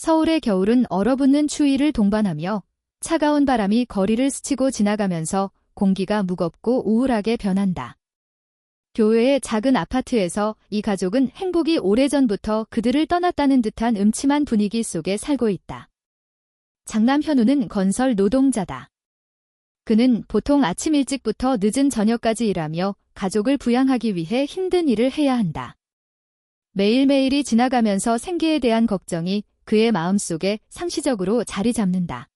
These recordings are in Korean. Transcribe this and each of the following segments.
서울의 겨울은 얼어붙는 추위를 동반하며 차가운 바람이 거리를 스치고 지나가면서 공기가 무겁고 우울하게 변한다. 교외의 작은 아파트에서 이 가족은 행복이 오래전부터 그들을 떠났다는 듯한 음침한 분위기 속에 살고 있다. 장남 현우는 건설 노동자다. 그는 보통 아침 일찍부터 늦은 저녁까지 일하며 가족을 부양하기 위해 힘든 일을 해야 한다. 매일매일이 지나가면서 생계에 대한 걱정이 그의 마음속에 상시적으로 자리 잡는다.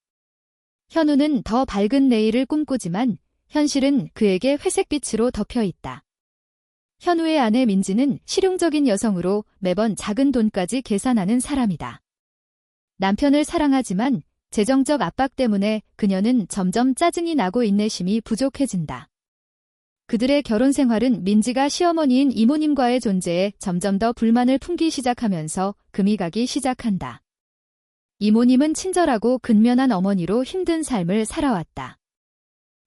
현우는 더 밝은 내일을 꿈꾸지만 현실은 그에게 회색빛으로 덮여 있다. 현우의 아내 민지는 실용적인 여성으로 매번 작은 돈까지 계산하는 사람이다. 남편을 사랑하지만 재정적 압박 때문에 그녀는 점점 짜증이 나고 인내심이 부족해진다. 그들의 결혼 생활은 민지가 시어머니인 이모님과의 존재에 점점 더 불만을 품기 시작하면서 금이 가기 시작한다. 이모님은 친절하고 근면한 어머니로 힘든 삶을 살아왔다.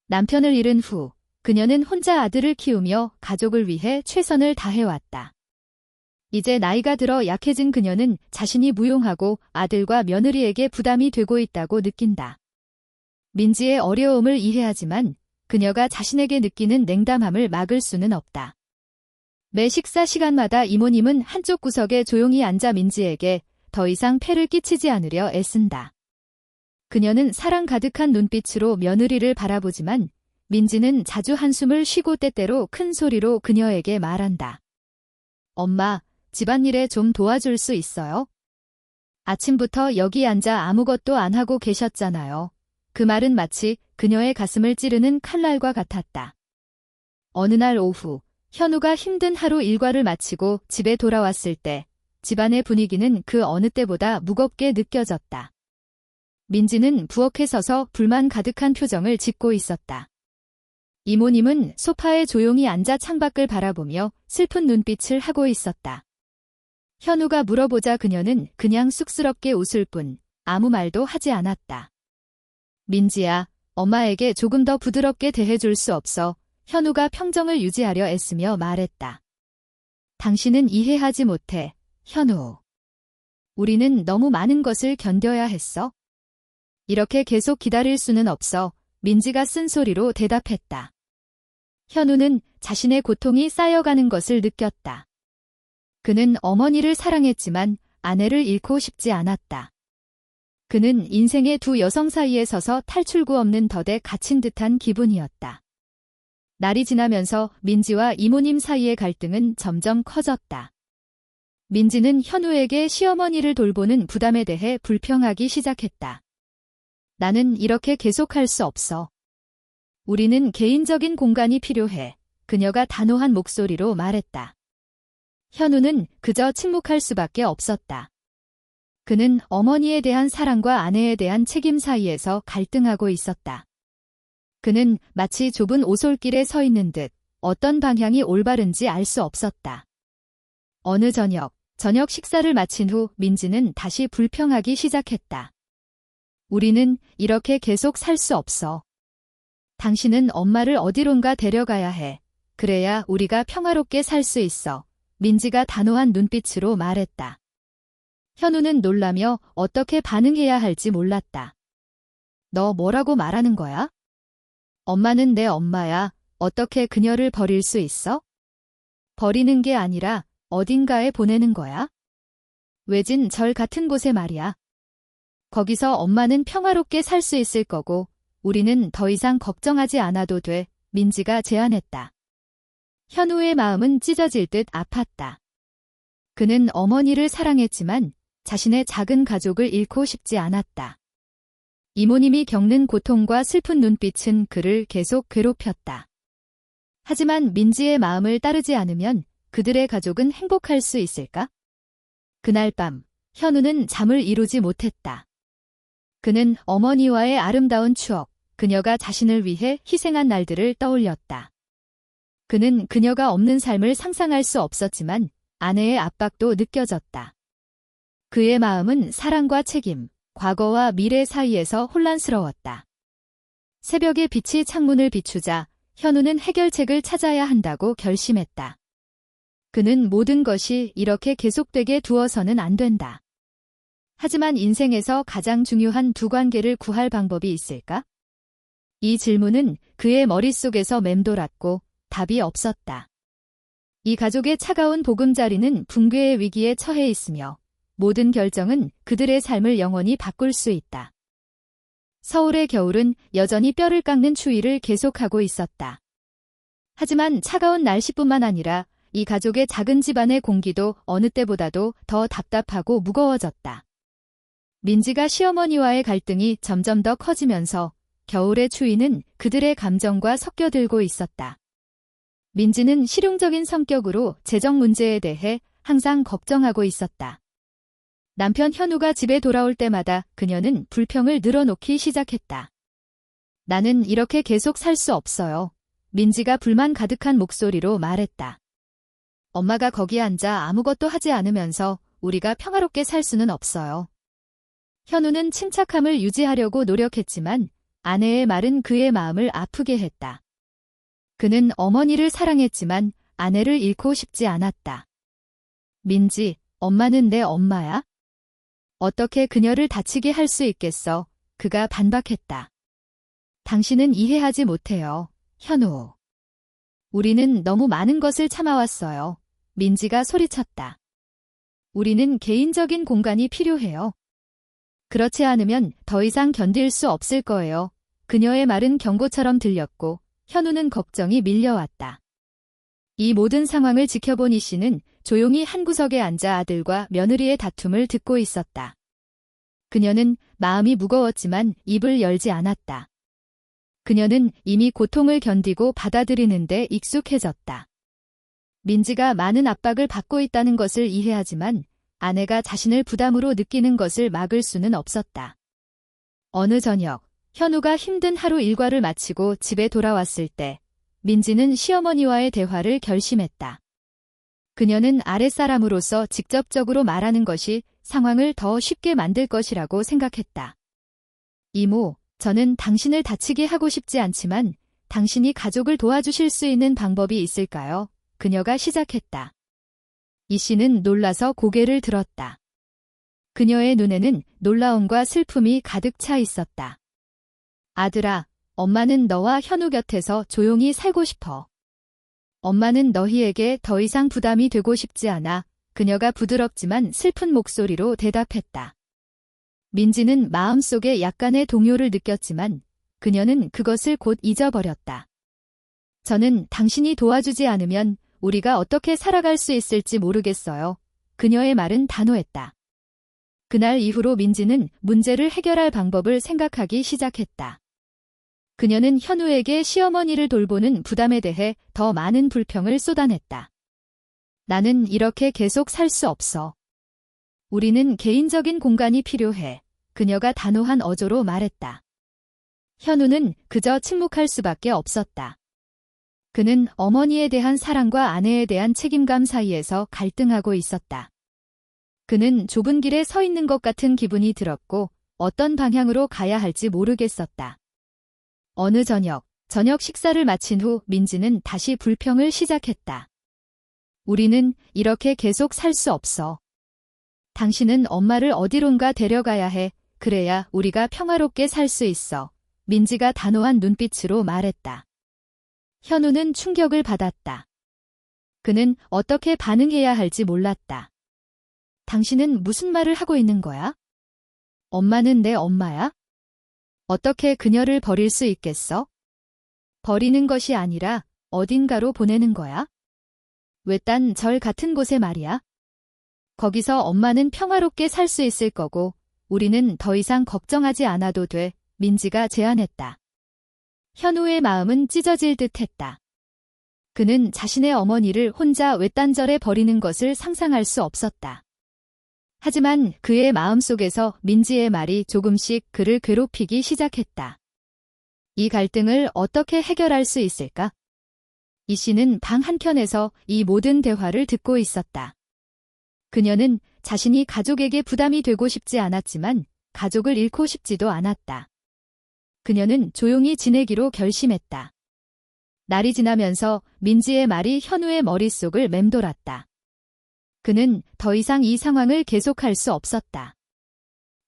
남편을 잃은 후 그녀는 혼자 아들을 키우며 가족을 위해 최선을 다해왔다. 이제 나이가 들어 약해진 그녀는 자신이 무용하고 아들과 며느리에게 부담이 되고 있다고 느낀다. 민지의 어려움을 이해하지만 그녀가 자신에게 느끼는 냉담함을 막을 수는 없다. 매 식사 시간마다 이모님은 한쪽 구석에 조용히 앉아 민지에게 더 이상 폐를 끼치지 않으려 애쓴다. 그녀는 사랑 가득한 눈빛으로 며느리를 바라보지만 민지는 자주 한숨을 쉬고 때때로 큰 소리로 그녀에게 말한다. 엄마, 집안일에 좀 도와줄 수 있어요? 아침부터 여기 앉아 아무것도 안 하고 계셨잖아요. 그 말은 마치 그녀의 가슴을 찌르는 칼날과 같았다. 어느 날 오후, 현우가 힘든 하루 일과를 마치고 집에 돌아왔을 때 집안의 분위기는 그 어느 때보다 무겁게 느껴졌다. 민지는 부엌에 서서 불만 가득한 표정을 짓고 있었다. 이모님은 소파에 조용히 앉아 창밖을 바라보며 슬픈 눈빛을 하고 있었다. 현우가 물어보자 그녀는 그냥 쑥스럽게 웃을 뿐 아무 말도 하지 않았다. 민지야, 엄마에게 조금 더 부드럽게 대해줄 수 없어. 현우가 평정을 유지하려 애쓰며 말했다. 당신은 이해하지 못해, 현우. 우리는 너무 많은 것을 견뎌야 했어. 이렇게 계속 기다릴 수는 없어. 민지가 쓴소리로 대답했다. 현우는 자신의 고통이 쌓여가는 것을 느꼈다. 그는 어머니를 사랑했지만 아내를 잃고 싶지 않았다. 그는 인생의 두 여성 사이에 서서 탈출구 없는 덫에 갇힌 듯한 기분이었다. 날이 지나면서 민지와 이모님 사이의 갈등은 점점 커졌다. 민지는 현우에게 시어머니를 돌보는 부담에 대해 불평하기 시작했다. 나는 이렇게 계속할 수 없어. 우리는 개인적인 공간이 필요해. 그녀가 단호한 목소리로 말했다. 현우는 그저 침묵할 수밖에 없었다. 그는 어머니에 대한 사랑과 아내에 대한 책임 사이에서 갈등하고 있었다. 그는 마치 좁은 오솔길에 서 있는 듯 어떤 방향이 올바른지 알 수 없었다. 어느 저녁 식사를 마친 후 민지는 다시 불평하기 시작했다. 우리는 이렇게 계속 살 수 없어. 당신은 엄마를 어디론가 데려가야 해. 그래야 우리가 평화롭게 살 수 있어. 민지가 단호한 눈빛으로 말했다. 현우는 놀라며 어떻게 반응해야 할지 몰랐다. 너 뭐라고 말하는 거야? 엄마는 내 엄마야. 어떻게 그녀를 버릴 수 있어? 버리는 게 아니라 어딘가에 보내는 거야? 외진 절 같은 곳에 말이야. 거기서 엄마는 평화롭게 살 수 있을 거고 우리는 더 이상 걱정하지 않아도 돼. 민지가 제안했다. 현우의 마음은 찢어질 듯 아팠다. 그는 어머니를 사랑했지만 자신의 작은 가족을 잃고 싶지 않았다. 이모님이 겪는 고통과 슬픈 눈빛은 그를 계속 괴롭혔다. 하지만 민지의 마음을 따르지 않으면 그들의 가족은 행복할 수 있을까? 그날 밤, 현우는 잠을 이루지 못했다. 그는 어머니와의 아름다운 추억, 그녀가 자신을 위해 희생한 날들을 떠올렸다. 그는 그녀가 없는 삶을 상상할 수 없었지만 아내의 압박도 느껴졌다. 그의 마음은 사랑과 책임, 과거와 미래 사이에서 혼란스러웠다. 새벽의 빛이 창문을 비추자 현우는 해결책을 찾아야 한다고 결심했다. 그는 모든 것이 이렇게 계속되게 두어서는 안 된다. 하지만 인생에서 가장 중요한 두 관계를 구할 방법이 있을까? 이 질문은 그의 머릿속에서 맴돌았고 답이 없었다. 이 가족의 차가운 보금자리는 붕괴의 위기에 처해 있으며 모든 결정은 그들의 삶을 영원히 바꿀 수 있다. 서울의 겨울은 여전히 뼈를 깎는 추위를 계속하고 있었다. 하지만 차가운 날씨뿐만 아니라 이 가족의 작은 집안의 공기도 어느 때보다도 더 답답하고 무거워졌다. 민지가 시어머니와의 갈등이 점점 더 커지면서 겨울의 추위는 그들의 감정과 섞여들고 있었다. 민지는 실용적인 성격으로 재정 문제에 대해 항상 걱정하고 있었다. 남편 현우가 집에 돌아올 때마다 그녀는 불평을 늘어놓기 시작했다. 나는 이렇게 계속 살 수 없어요. 민지가 불만 가득한 목소리로 말했다. 엄마가 거기 앉아 아무것도 하지 않으면서 우리가 평화롭게 살 수는 없어요. 현우는 침착함을 유지하려고 노력했지만 아내의 말은 그의 마음을 아프게 했다. 그는 어머니를 사랑했지만 아내를 잃고 싶지 않았다. 민지, 엄마는 내 엄마야? 어떻게 그녀를 다치게 할 수 있겠어? 그가 반박했다. 당신은 이해하지 못해요, 현우. 우리는 너무 많은 것을 참아왔어요. 민지가 소리쳤다. 우리는 개인적인 공간이 필요해요. 그렇지 않으면 더 이상 견딜 수 없을 거예요. 그녀의 말은 경고처럼 들렸고 현우는 걱정이 밀려왔다. 이 모든 상황을 지켜본 이 씨는 조용히 한 구석에 앉아 아들과 며느리의 다툼을 듣고 있었다. 그녀는 마음이 무거웠지만 입을 열지 않았다. 그녀는 이미 고통을 견디고 받아들이는데 익숙해졌다. 민지가 많은 압박을 받고 있다는 것을 이해하지만 아내가 자신을 부담으로 느끼는 것을 막을 수는 없었다. 어느 저녁, 현우가 힘든 하루 일과를 마치고 집에 돌아왔을 때 민지는 시어머니와의 대화를 결심했다. 그녀는 아랫사람으로서 직접적으로 말하는 것이 상황을 더 쉽게 만들 것이라고 생각했다. 이모, 저는 당신을 다치게 하고 싶지 않지만 당신이 가족을 도와주실 수 있는 방법이 있을까요? 그녀가 시작했다. 이 씨는 놀라서 고개를 들었다. 그녀의 눈에는 놀라움과 슬픔이 가득 차 있었다. 아들아, 엄마는 너와 현우 곁에서 조용히 살고 싶어. 엄마는 너희에게 더 이상 부담이 되고 싶지 않아. 그녀가 부드럽지만 슬픈 목소리로 대답했다. 민지는 마음속에 약간의 동요를 느꼈지만 그녀는 그것을 곧 잊어버렸다. 저는 당신이 도와주지 않으면 우리가 어떻게 살아갈 수 있을지 모르겠어요. 그녀의 말은 단호했다. 그날 이후로 민지는 문제를 해결할 방법을 생각하기 시작했다. 그녀는 현우에게 시어머니를 돌보는 부담에 대해 더 많은 불평을 쏟아냈다. 나는 이렇게 계속 살 수 없어. 우리는 개인적인 공간이 필요해. 그녀가 단호한 어조로 말했다. 현우는 그저 침묵할 수밖에 없었다. 그는 어머니에 대한 사랑과 아내에 대한 책임감 사이에서 갈등하고 있었다. 그는 좁은 길에 서 있는 것 같은 기분이 들었고 어떤 방향으로 가야 할지 모르겠었다. 어느 저녁 식사를 마친 후 민지는 다시 불평을 시작했다. 우리는 이렇게 계속 살 수 없어. 당신은 엄마를 어디론가 데려가야 해. 그래야 우리가 평화롭게 살 수 있어. 민지가 단호한 눈빛으로 말했다. 현우는 충격을 받았다. 그는 어떻게 반응해야 할지 몰랐다. 당신은 무슨 말을 하고 있는 거야? 엄마는 내 엄마야? 어떻게 그녀를 버릴 수 있겠어? 버리는 것이 아니라 어딘가로 보내는 거야? 외딴 절 같은 곳에 말이야. 거기서 엄마는 평화롭게 살 수 있을 거고 우리는 더 이상 걱정하지 않아도 돼. 민지가 제안했다. 현우의 마음은 찢어질 듯 했다. 그는 자신의 어머니를 혼자 외딴 절에 버리는 것을 상상할 수 없었다. 하지만 그의 마음속에서 민지의 말이 조금씩 그를 괴롭히기 시작했다. 이 갈등을 어떻게 해결할 수 있을까? 이 씨는 방 한켠에서 이 모든 대화를 듣고 있었다. 그녀는 자신이 가족에게 부담이 되고 싶지 않았지만 가족을 잃고 싶지도 않았다. 그녀는 조용히 지내기로 결심했다. 날이 지나면서 민지의 말이 현우의 머릿속을 맴돌았다. 그는 더 이상 이 상황을 계속할 수 없었다.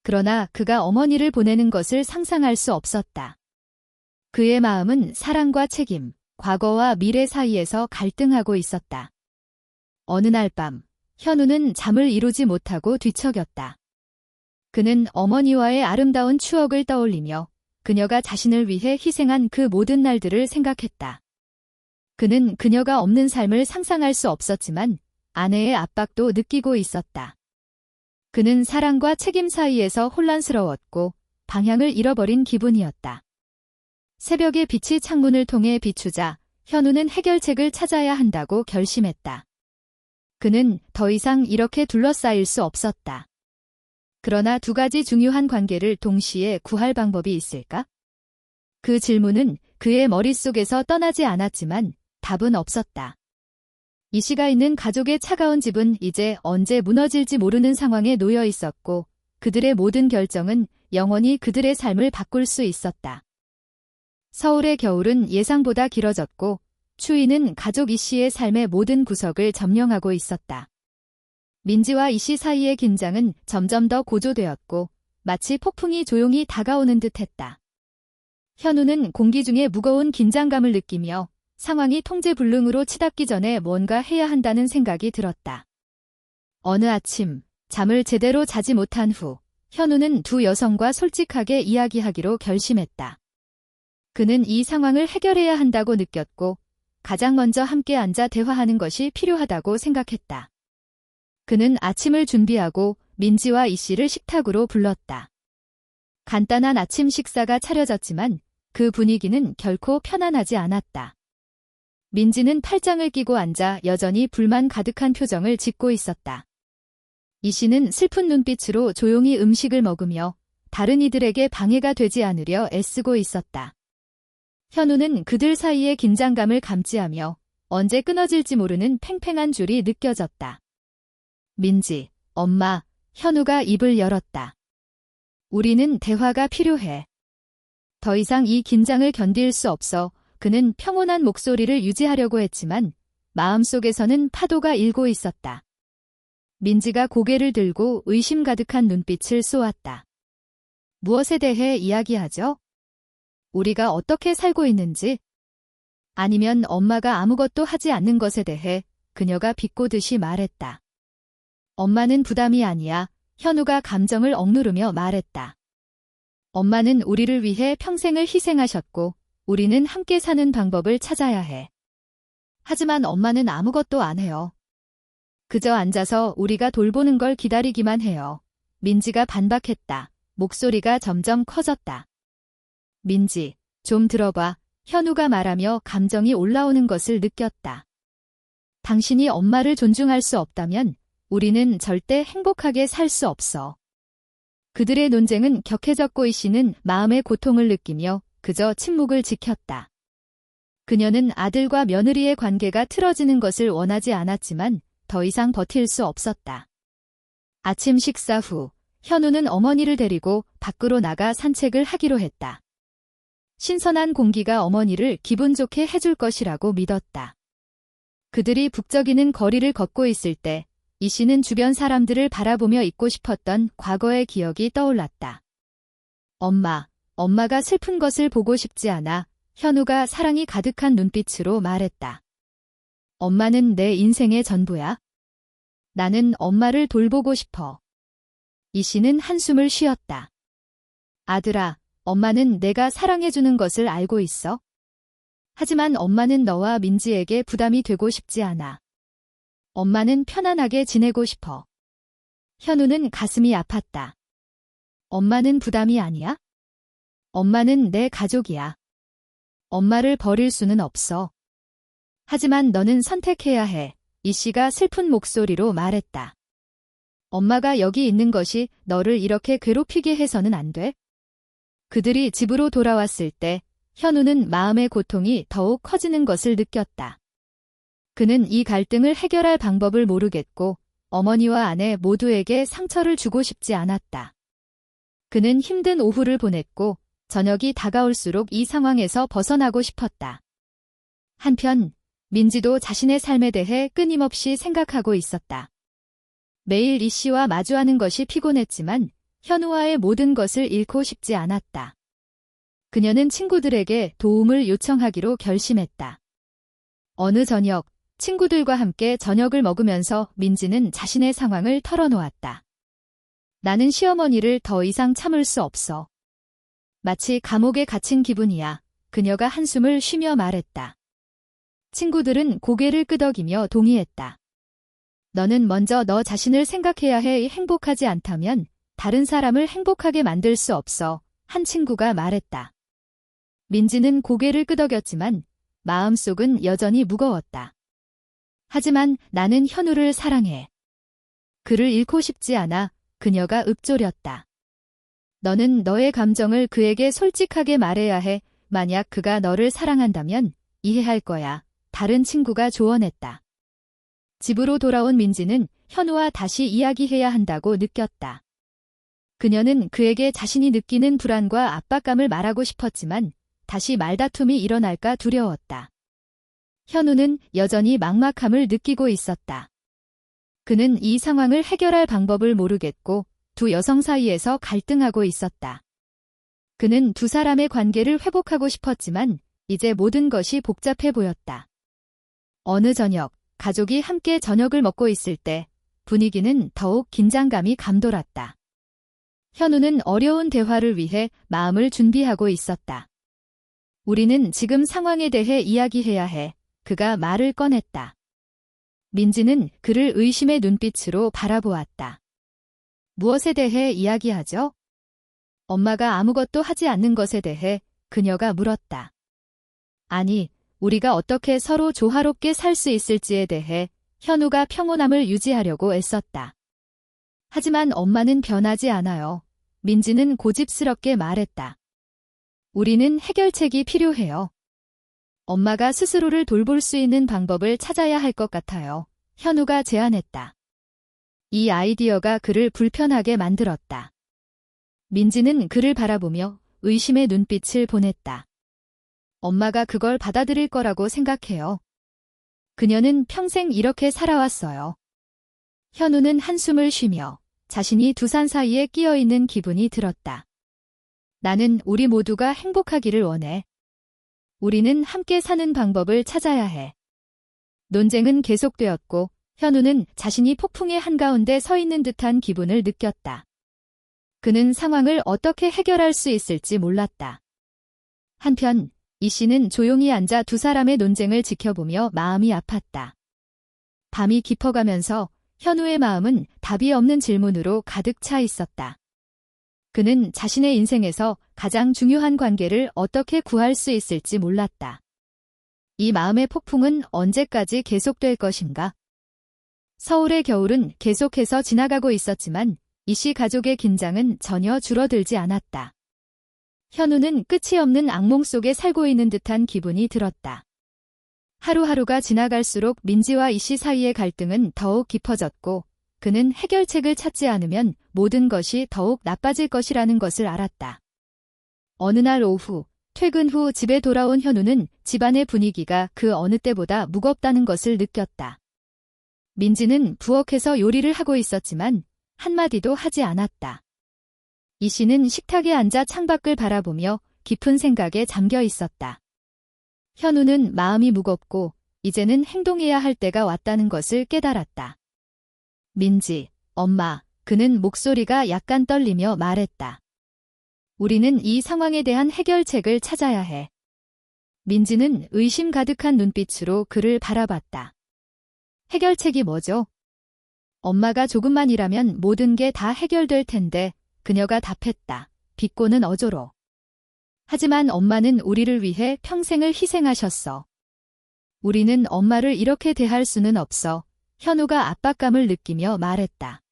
그러나 그가 어머니를 보내는 것을 상상할 수 없었다. 그의 마음은 사랑과 책임, 과거와 미래 사이에서 갈등하고 있었다. 어느 날 밤, 현우는 잠을 이루지 못하고 뒤척였다. 그는 어머니와의 아름다운 추억을 떠올리며 그녀가 자신을 위해 희생한 그 모든 날들을 생각했다. 그는 그녀가 없는 삶을 상상할 수 없었지만 아내의 압박도 느끼고 있었다. 그는 사랑과 책임 사이에서 혼란스러웠고 방향을 잃어버린 기분이었다. 새벽의 빛이 창문을 통해 비추자 현우는 해결책을 찾아야 한다고 결심했다. 그는 더 이상 이렇게 둘러싸일 수 없었다. 그러나 두 가지 중요한 관계를 동시에 구할 방법이 있을까? 그 질문은 그의 머릿속에서 떠나지 않았지만 답은 없었다. 이씨가 있는 가족의 차가운 집은 이제 언제 무너질지 모르는 상황에 놓여 있었고 그들의 모든 결정은 영원히 그들의 삶을 바꿀 수 있었다. 서울의 겨울은 예상보다 길어졌고 추위는 가족 이씨의 삶의 모든 구석을 점령하고 있었다. 민지와 이씨 사이의 긴장은 점점 더 고조되었고 마치 폭풍이 조용히 다가오는 듯했다. 현우는 공기 중에 무거운 긴장감을 느끼며 상황이 통제불능으로 치닫기 전에 뭔가 해야 한다는 생각이 들었다. 어느 아침, 잠을 제대로 자지 못한 후 현우는 두 여성과 솔직하게 이야기하기로 결심했다. 그는 이 상황을 해결해야 한다고 느꼈고 가장 먼저 함께 앉아 대화하는 것이 필요하다고 생각했다. 그는 아침을 준비하고 민지와 이씨를 식탁으로 불렀다. 간단한 아침 식사가 차려졌지만 그 분위기는 결코 편안하지 않았다. 민지는 팔짱을 끼고 앉아 여전히 불만 가득한 표정을 짓고 있었다. 이씨는 슬픈 눈빛으로 조용히 음식을 먹으며 다른 이들에게 방해가 되지 않으려 애쓰고 있었다. 현우는 그들 사이의 긴장감을 감지하며 언제 끊어질지 모르는 팽팽한 줄이 느껴졌다. 민지, 엄마, 현우가 입을 열었다. 우리는 대화가 필요해. 더 이상 이 긴장을 견딜 수 없어 그는 평온한 목소리를 유지하려고 했지만 마음속에서는 파도가 일고 있었다. 민지가 고개를 들고 의심 가득한 눈빛을 쏘았다. 무엇에 대해 이야기하죠? 우리가 어떻게 살고 있는지? 아니면 엄마가 아무것도 하지 않는 것에 대해 그녀가 비꼬듯이 말했다. 엄마는 부담이 아니야. 현우가 감정을 억누르며 말했다. 엄마는 우리를 위해 평생을 희생하셨고 우리는 함께 사는 방법을 찾아야 해. 하지만 엄마는 아무것도 안 해요. 그저 앉아서 우리가 돌보는 걸 기다리기만 해요. 민지가 반박했다. 목소리가 점점 커졌다. 민지, 좀 들어봐. 현우가 말하며 감정이 올라오는 것을 느꼈다. 당신이 엄마를 존중할 수 없다면 우리는 절대 행복하게 살 수 없어. 그들의 논쟁은 격해졌고 이씨는 마음의 고통을 느끼며 그저 침묵을 지켰다. 그녀는 아들과 며느리의 관계가 틀어지는 것을 원하지 않았지만 더 이상 버틸 수 없었다. 아침 식사 후 현우는 어머니를 데리고 밖으로 나가 산책을 하기로 했다. 신선한 공기가 어머니를 기분 좋게 해줄 것이라고 믿었다. 그들이 북적이는 거리를 걷고 있을 때 이씨는 주변 사람들을 바라보며 잊고 싶었던 과거의 기억이 떠올랐다. 엄마가 슬픈 것을 보고 싶지 않아. 현우가 사랑이 가득한 눈빛으로 말했다. 엄마는 내 인생의 전부야. 나는 엄마를 돌보고 싶어. 이씨는 한숨을 쉬었다. 아들아, 엄마는 내가 사랑해주는 것을 알고 있어. 하지만 엄마는 너와 민지에게 부담이 되고 싶지 않아. 엄마는 편안하게 지내고 싶어. 현우는 가슴이 아팠다. 엄마는 부담이 아니야? 엄마는 내 가족이야. 엄마를 버릴 수는 없어. 하지만 너는 선택해야 해. 이씨가 슬픈 목소리로 말했다. 엄마가 여기 있는 것이 너를 이렇게 괴롭히게 해서는 안 돼? 그들이 집으로 돌아왔을 때 현우는 마음의 고통이 더욱 커지는 것을 느꼈다. 그는 이 갈등을 해결할 방법을 모르겠고 어머니와 아내 모두에게 상처를 주고 싶지 않았다. 그는 힘든 오후를 보냈고 저녁이 다가올수록 이 상황에서 벗어나고 싶었다. 한편 민지도 자신의 삶에 대해 끊임없이 생각하고 있었다. 매일 이씨와 마주하는 것이 피곤했지만 현우와의 모든 것을 잃고 싶지 않았다. 그녀는 친구들에게 도움을 요청하기로 결심했다. 어느 저녁, 친구들과 함께 저녁을 먹으면서 민지는 자신의 상황을 털어놓았다. 나는 시어머니를 더 이상 참을 수 없어. 마치 감옥에 갇힌 기분이야. 그녀가 한숨을 쉬며 말했다. 친구들은 고개를 끄덕이며 동의했다. 너는 먼저 너 자신을 생각해야 해. 행복하지 않다면 다른 사람을 행복하게 만들 수 없어. 한 친구가 말했다. 민지는 고개를 끄덕였지만 마음속은 여전히 무거웠다. 하지만 나는 현우를 사랑해. 그를 잃고 싶지 않아. 그녀가 읊조렸다. 너는 너의 감정을 그에게 솔직하게 말해야 해. 만약 그가 너를 사랑한다면 이해할 거야. 다른 친구가 조언했다. 집으로 돌아온 민지는 현우와 다시 이야기해야 한다고 느꼈다. 그녀는 그에게 자신이 느끼는 불안과 압박감을 말하고 싶었지만 다시 말다툼이 일어날까 두려웠다. 현우는 여전히 막막함을 느끼고 있었다. 그는 이 상황을 해결할 방법을 모르겠고 두 여성 사이에서 갈등하고 있었다. 그는 두 사람의 관계를 회복하고 싶었지만 이제 모든 것이 복잡해 보였다. 어느 저녁, 가족이 함께 저녁을 먹고 있을 때 분위기는 더욱 긴장감이 감돌았다. 현우는 어려운 대화를 위해 마음을 준비하고 있었다. 우리는 지금 상황에 대해 이야기해야 해. 그가 말을 꺼냈다. 민지는 그를 의심의 눈빛으로 바라보았다. 무엇에 대해 이야기하죠? 엄마가 아무것도 하지 않는 것에 대해 그녀가 물었다. 아니, 우리가 어떻게 서로 조화롭게 살 수 있을지에 대해. 현우가 평온함을 유지하려고 애썼다. 하지만 엄마는 변하지 않아요. 민지는 고집스럽게 말했다. 우리는 해결책이 필요해요. 엄마가 스스로를 돌볼 수 있는 방법을 찾아야 할 것 같아요. 현우가 제안했다. 이 아이디어가 그를 불편하게 만들었다. 민지는 그를 바라보며 의심의 눈빛을 보냈다. 엄마가 그걸 받아들일 거라고 생각해요. 그녀는 평생 이렇게 살아왔어요. 현우는 한숨을 쉬며 자신이 두 산 사이에 끼어 있는 기분이 들었다. 나는 우리 모두가 행복하기를 원해. 우리는 함께 사는 방법을 찾아야 해. 논쟁은 계속되었고 현우는 자신이 폭풍의 한가운데 서 있는 듯한 기분을 느꼈다. 그는 상황을 어떻게 해결할 수 있을지 몰랐다. 한편 이 씨는 조용히 앉아 두 사람의 논쟁을 지켜보며 마음이 아팠다. 밤이 깊어가면서 현우의 마음은 답이 없는 질문으로 가득 차 있었다. 그는 자신의 인생에서 가장 중요한 관계를 어떻게 구할 수 있을지 몰랐다. 이 마음의 폭풍은 언제까지 계속될 것인가? 서울의 겨울은 계속해서 지나가고 있었지만 이 씨 가족의 긴장은 전혀 줄어들지 않았다. 현우는 끝이 없는 악몽 속에 살고 있는 듯한 기분이 들었다. 하루하루가 지나갈수록 민지와 이 씨 사이의 갈등은 더욱 깊어졌고 그는 해결책을 찾지 않으면 모든 것이 더욱 나빠질 것이라는 것을 알았다. 어느 날 오후, 퇴근 후 집에 돌아온 현우는 집안의 분위기가 그 어느 때보다 무겁다는 것을 느꼈다. 민지는 부엌에서 요리를 하고 있었지만 한마디도 하지 않았다. 이 씨는 식탁에 앉아 창밖을 바라보며 깊은 생각에 잠겨 있었다. 현우는 마음이 무겁고 이제는 행동해야 할 때가 왔다는 것을 깨달았다. 민지, 엄마, 그는 목소리가 약간 떨리며 말했다. 우리는 이 상황에 대한 해결책을 찾아야 해. 민지는 의심 가득한 눈빛으로 그를 바라봤다. 해결책이 뭐죠? 엄마가 조금만이라면 모든 게 다 해결될 텐데 그녀가 답했다. 비꼬는 어조로. 하지만 엄마는 우리를 위해 평생을 희생하셨어. 우리는 엄마를 이렇게 대할 수는 없어. 현우가 압박감을 느끼며 말했다.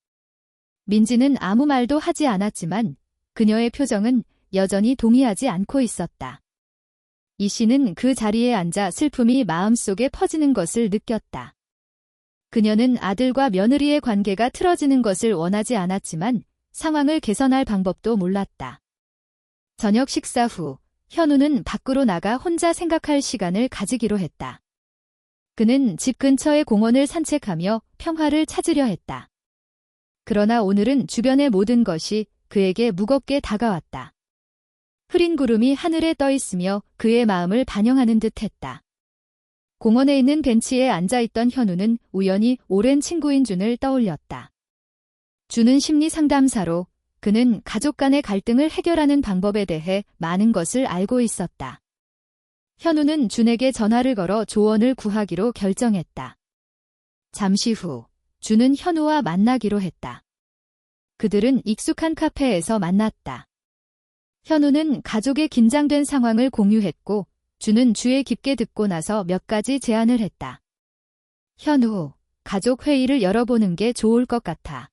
민지는 아무 말도 하지 않았지만 그녀의 표정은 여전히 동의하지 않고 있었다. 이 씨는 그 자리에 앉아 슬픔이 마음속에 퍼지는 것을 느꼈다. 그녀는 아들과 며느리의 관계가 틀어지는 것을 원하지 않았지만 상황을 개선할 방법도 몰랐다. 저녁 식사 후 현우는 밖으로 나가 혼자 생각할 시간을 가지기로 했다. 그는 집 근처의 공원을 산책하며 평화를 찾으려 했다. 그러나 오늘은 주변의 모든 것이 그에게 무겁게 다가왔다. 흐린 구름이 하늘에 떠 있으며 그의 마음을 반영하는 듯했다. 공원에 있는 벤치에 앉아있던 현우는 우연히 오랜 친구인 준을 떠올렸다. 준은 심리 상담사로 그는 가족 간의 갈등을 해결하는 방법에 대해 많은 것을 알고 있었다. 현우는 준에게 전화를 걸어 조언을 구하기로 결정했다. 잠시 후 준은 현우와 만나기로 했다. 그들은 익숙한 카페에서 만났다. 현우는 가족의 긴장된 상황을 공유했고 준은 주에 깊게 듣고 나서 몇 가지 제안을 했다. 현우, 가족 회의를 열어보는 게 좋을 것 같아.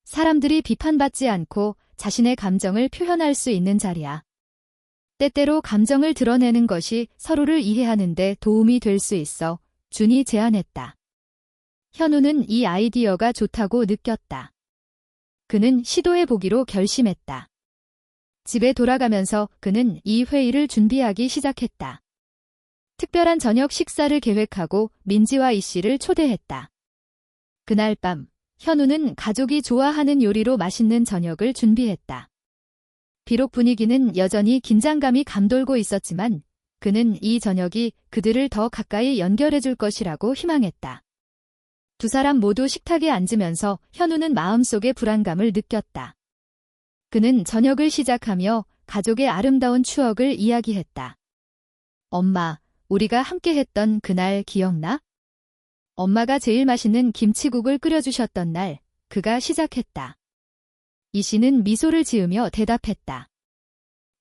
사람들이 비판받지 않고 자신의 감정을 표현할 수 있는 자리야. 때때로 감정을 드러내는 것이 서로를 이해하는 데 도움이 될 수 있어 준이 제안했다. 현우는 이 아이디어가 좋다고 느꼈다. 그는 시도해보기로 결심했다. 집에 돌아가면서 그는 이 회의를 준비하기 시작했다. 특별한 저녁 식사를 계획하고 민지와 이씨를 초대했다. 그날 밤, 현우는 가족이 좋아하는 요리로 맛있는 저녁을 준비했다. 비록 분위기는 여전히 긴장감이 감돌고 있었지만 그는 이 저녁이 그들을 더 가까이 연결해줄 것이라고 희망했다. 두 사람 모두 식탁에 앉으면서 현우는 마음속에 불안감을 느꼈다. 그는 저녁을 시작하며 가족의 아름다운 추억을 이야기했다. 엄마, 우리가 함께 했던 그날 기억나? 엄마가 제일 맛있는 김치국을 끓여주셨던 날, 그가 시작했다. 이씨는 미소를 지으며 대답했다.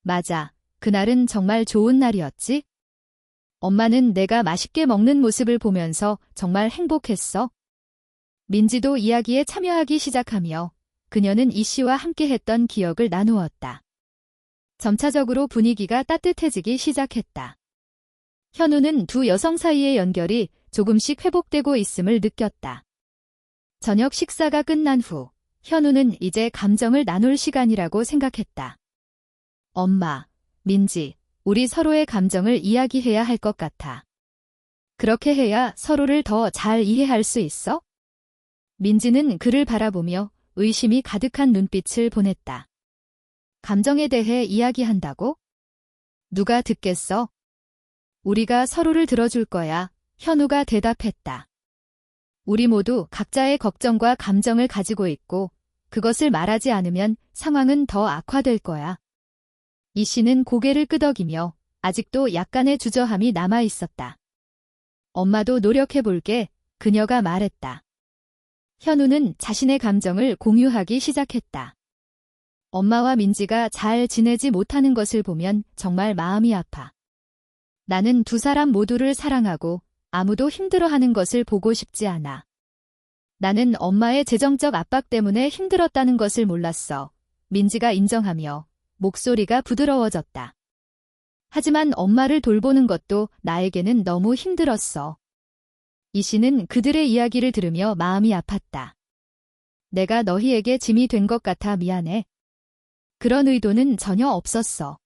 맞아, 그날은 정말 좋은 날이었지? 엄마는 내가 맛있게 먹는 모습을 보면서 정말 행복했어. 민지도 이야기에 참여하기 시작하며 그녀는 이씨와 함께했던 기억을 나누었다. 점차적으로 분위기가 따뜻해지기 시작했다. 현우는 두 여성 사이의 연결이 조금씩 회복되고 있음을 느꼈다. 저녁 식사가 끝난 후 현우는 이제 감정을 나눌 시간이라고 생각했다. 엄마, 민지, 우리 서로의 감정을 이야기해야 할 것 같아. 그렇게 해야 서로를 더 잘 이해할 수 있어? 민지는 그를 바라보며 의심이 가득한 눈빛을 보냈다. 감정에 대해 이야기한다고? 누가 듣겠어? 우리가 서로를 들어줄 거야, 현우가 대답했다. 우리 모두 각자의 걱정과 감정을 가지고 있고 그것을 말하지 않으면 상황은 더 악화될 거야. 이 씨는 고개를 끄덕이며 아직도 약간의 주저함이 남아 있었다. 엄마도 노력해볼게, 그녀가 말했다. 현우는 자신의 감정을 공유하기 시작했다. 엄마와 민지가 잘 지내지 못하는 것을 보면 정말 마음이 아파. 나는 두 사람 모두를 사랑하고 아무도 힘들어하는 것을 보고 싶지 않아. 나는 엄마의 재정적 압박 때문에 힘들었다는 것을 몰랐어. 민지가 인정하며 목소리가 부드러워졌다. 하지만 엄마를 돌보는 것도 나에게는 너무 힘들었어. 이 씨는 그들의 이야기를 들으며 마음이 아팠다. 내가 너희에게 짐이 된 것 같아 미안해. 그런 의도는 전혀 없었어.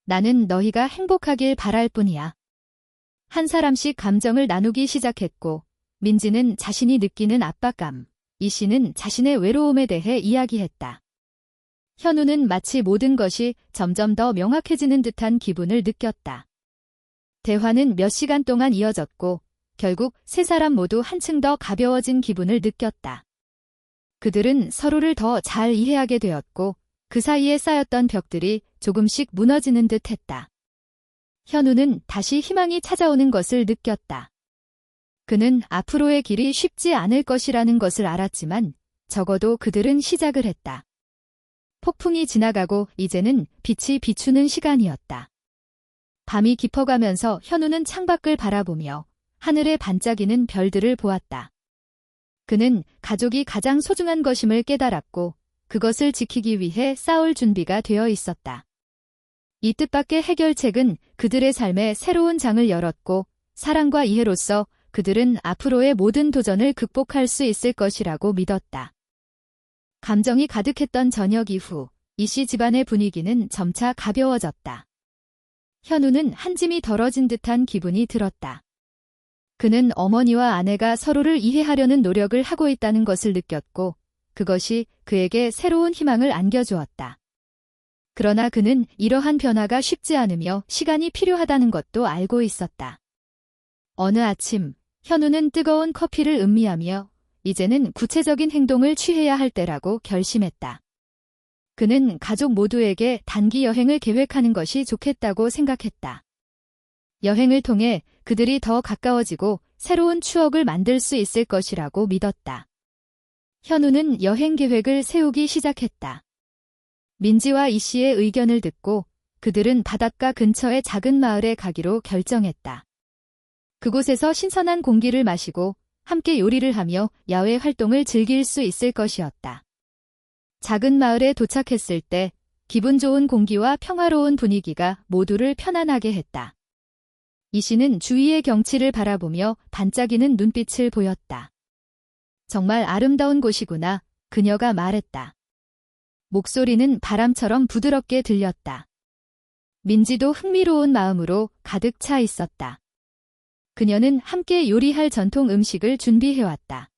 나는 너희가 행복하길 바랄 뿐이야. 한 사람씩 감정을 나누기 시작했고 민지는 자신이 느끼는 압박감, 이 씨는 자신의 외로움에 대해 이야기했다. 현우는 마치 모든 것이 점점 더 명확해지는 듯한 기분을 느꼈다. 대화는 몇 시간 동안 이어졌고 결국 세 사람 모두 한층 더 가벼워진 기분을 느꼈다. 그들은 서로를 더 잘 이해하게 되었고 그 사이에 쌓였던 벽들이 조금씩 무너지는 듯했다. 현우는 다시 희망이 찾아오는 것을 느꼈다. 그는 앞으로의 길이 쉽지 않을 것이라는 것을 알았지만 적어도 그들은 시작을 했다. 폭풍이 지나가고 이제는 빛이 비추는 시간이었다. 밤이 깊어가면서 현우는 창밖을 바라보며 하늘에 반짝이는 별들을 보았다. 그는 가족이 가장 소중한 것임을 깨달았고 그것을 지키기 위해 싸울 준비가 되어 있었다. 이 뜻밖의 해결책은 그들의 삶에 새로운 장을 열었고 사랑과 이해로서 그들은 앞으로의 모든 도전을 극복할 수 있을 것이라고 믿었다. 감정이 가득했던 저녁 이후 이씨 집안의 분위기는 점차 가벼워졌다. 현우는 한 짐이 덜어진 듯한 기분이 들었다. 그는 어머니와 아내가 서로를 이해하려는 노력을 하고 있다는 것을 느꼈고 그것이 그에게 새로운 희망을 안겨주었다. 그러나 그는 이러한 변화가 쉽지 않으며 시간이 필요하다는 것도 알고 있었다. 어느 아침, 현우는 뜨거운 커피를 음미하며 이제는 구체적인 행동을 취해야 할 때라고 결심했다. 그는 가족 모두에게 단기 여행을 계획하는 것이 좋겠다고 생각했다. 여행을 통해 그들이 더 가까워지고 새로운 추억을 만들 수 있을 것이라고 믿었다. 현우는 여행 계획을 세우기 시작했다. 민지와 이씨의 의견을 듣고 그들은 바닷가 근처의 작은 마을에 가기로 결정했다. 그곳에서 신선한 공기를 마시고 함께 요리를 하며 야외 활동을 즐길 수 있을 것이었다. 작은 마을에 도착했을 때 기분 좋은 공기와 평화로운 분위기가 모두를 편안하게 했다. 이씨는 주위의 경치를 바라보며 반짝이는 눈빛을 보였다. 정말 아름다운 곳이구나, 그녀가 말했다. 목소리는 바람처럼 부드럽게 들렸다. 민지도 흥미로운 마음으로 가득 차 있었다. 그녀는 함께 요리할 전통 음식을 준비해왔다.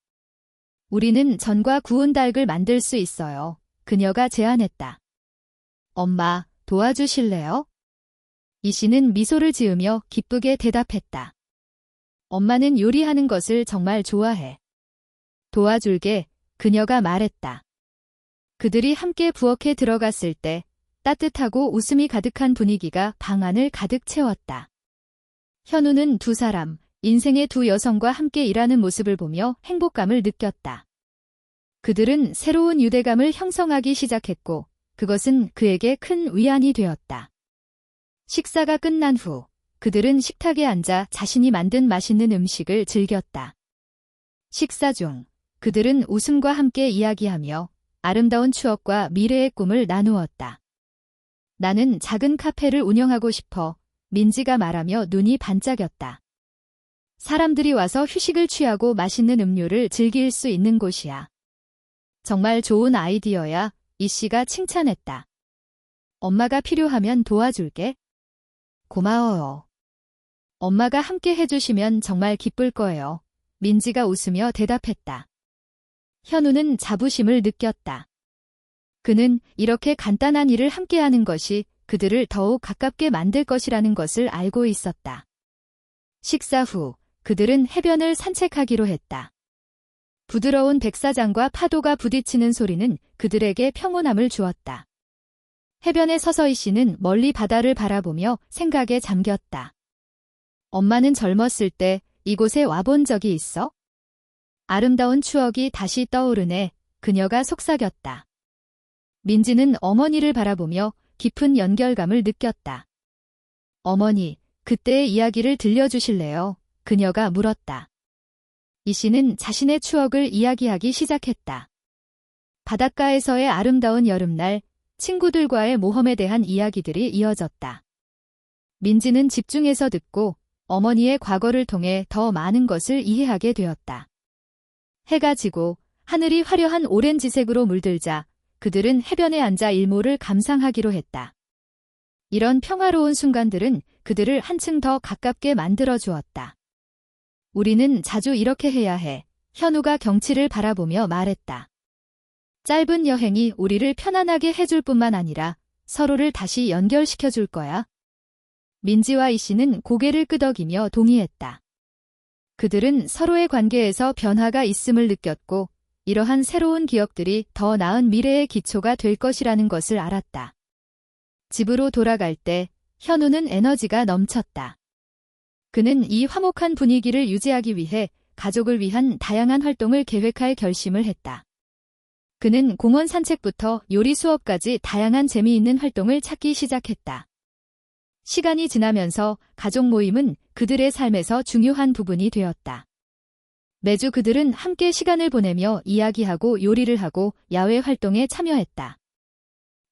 우리는 전과 구운 닭을 만들 수 있어요. 그녀가 제안했다. 엄마, 도와주실래요? 이씨는 미소를 지으며 기쁘게 대답했다. 엄마는 요리하는 것을 정말 좋아해. 도와줄게, 그녀가 말했다. 그들이 함께 부엌에 들어갔을 때 따뜻하고 웃음이 가득한 분위기가 방 안을 가득 채웠다. 현우는 두 사람, 인생의 두 여성과 함께 일하는 모습을 보며 행복감을 느꼈다. 그들은 새로운 유대감을 형성하기 시작했고 그것은 그에게 큰 위안이 되었다. 식사가 끝난 후 그들은 식탁에 앉아 자신이 만든 맛있는 음식을 즐겼다. 식사 중 그들은 웃음과 함께 이야기하며 아름다운 추억과 미래의 꿈을 나누었다. 나는 작은 카페를 운영하고 싶어, 민지가 말하며 눈이 반짝였다. 사람들이 와서 휴식을 취하고 맛있는 음료를 즐길 수 있는 곳이야. 정말 좋은 아이디어야, 이씨가 칭찬했다. 엄마가 필요하면 도와줄게. 고마워요. 엄마가 함께 해주시면 정말 기쁠 거예요. 민지가 웃으며 대답했다. 현우는 자부심을 느꼈다. 그는 이렇게 간단한 일을 함께하는 것이 그들을 더욱 가깝게 만들 것이라는 것을 알고 있었다. 식사 후 그들은 해변을 산책하기로 했다. 부드러운 백사장과 파도가 부딪히는 소리는 그들에게 평온함을 주었다. 해변에 서서 이씨는 멀리 바다를 바라보며 생각에 잠겼다. 엄마는 젊었을 때 이곳에 와본 적이 있어? 아름다운 추억이 다시 떠오르네. 그녀가 속삭였다. 민지는 어머니를 바라보며 깊은 연결감을 느꼈다. 어머니, 그때의 이야기를 들려주실래요? 그녀가 물었다. 이씨는 자신의 추억을 이야기하기 시작했다. 바닷가에서의 아름다운 여름날, 친구들과의 모험에 대한 이야기들이 이어졌다. 민지는 집중해서 듣고 어머니의 과거를 통해 더 많은 것을 이해하게 되었다. 해가 지고 하늘이 화려한 오렌지색으로 물들자 그들은 해변에 앉아 일몰을 감상하기로 했다. 이런 평화로운 순간들은 그들을 한층 더 가깝게 만들어 주었다. 우리는 자주 이렇게 해야 해. 현우가 경치를 바라보며 말했다. 짧은 여행이 우리를 편안하게 해줄 뿐만 아니라 서로를 다시 연결시켜 줄 거야. 민지와 이씨는 고개를 끄덕이며 동의했다. 그들은 서로의 관계에서 변화가 있음을 느꼈고 이러한 새로운 기억들이 더 나은 미래의 기초가 될 것이라는 것을 알았다. 집으로 돌아갈 때 현우는 에너지가 넘쳤다. 그는 이 화목한 분위기를 유지하기 위해 가족을 위한 다양한 활동을 계획할 결심을 했다. 그는 공원 산책부터 요리 수업까지 다양한 재미있는 활동을 찾기 시작했다. 시간이 지나면서 가족 모임은 그들의 삶에서 중요한 부분이 되었다. 매주 그들은 함께 시간을 보내며 이야기하고 요리를 하고 야외 활동에 참여했다.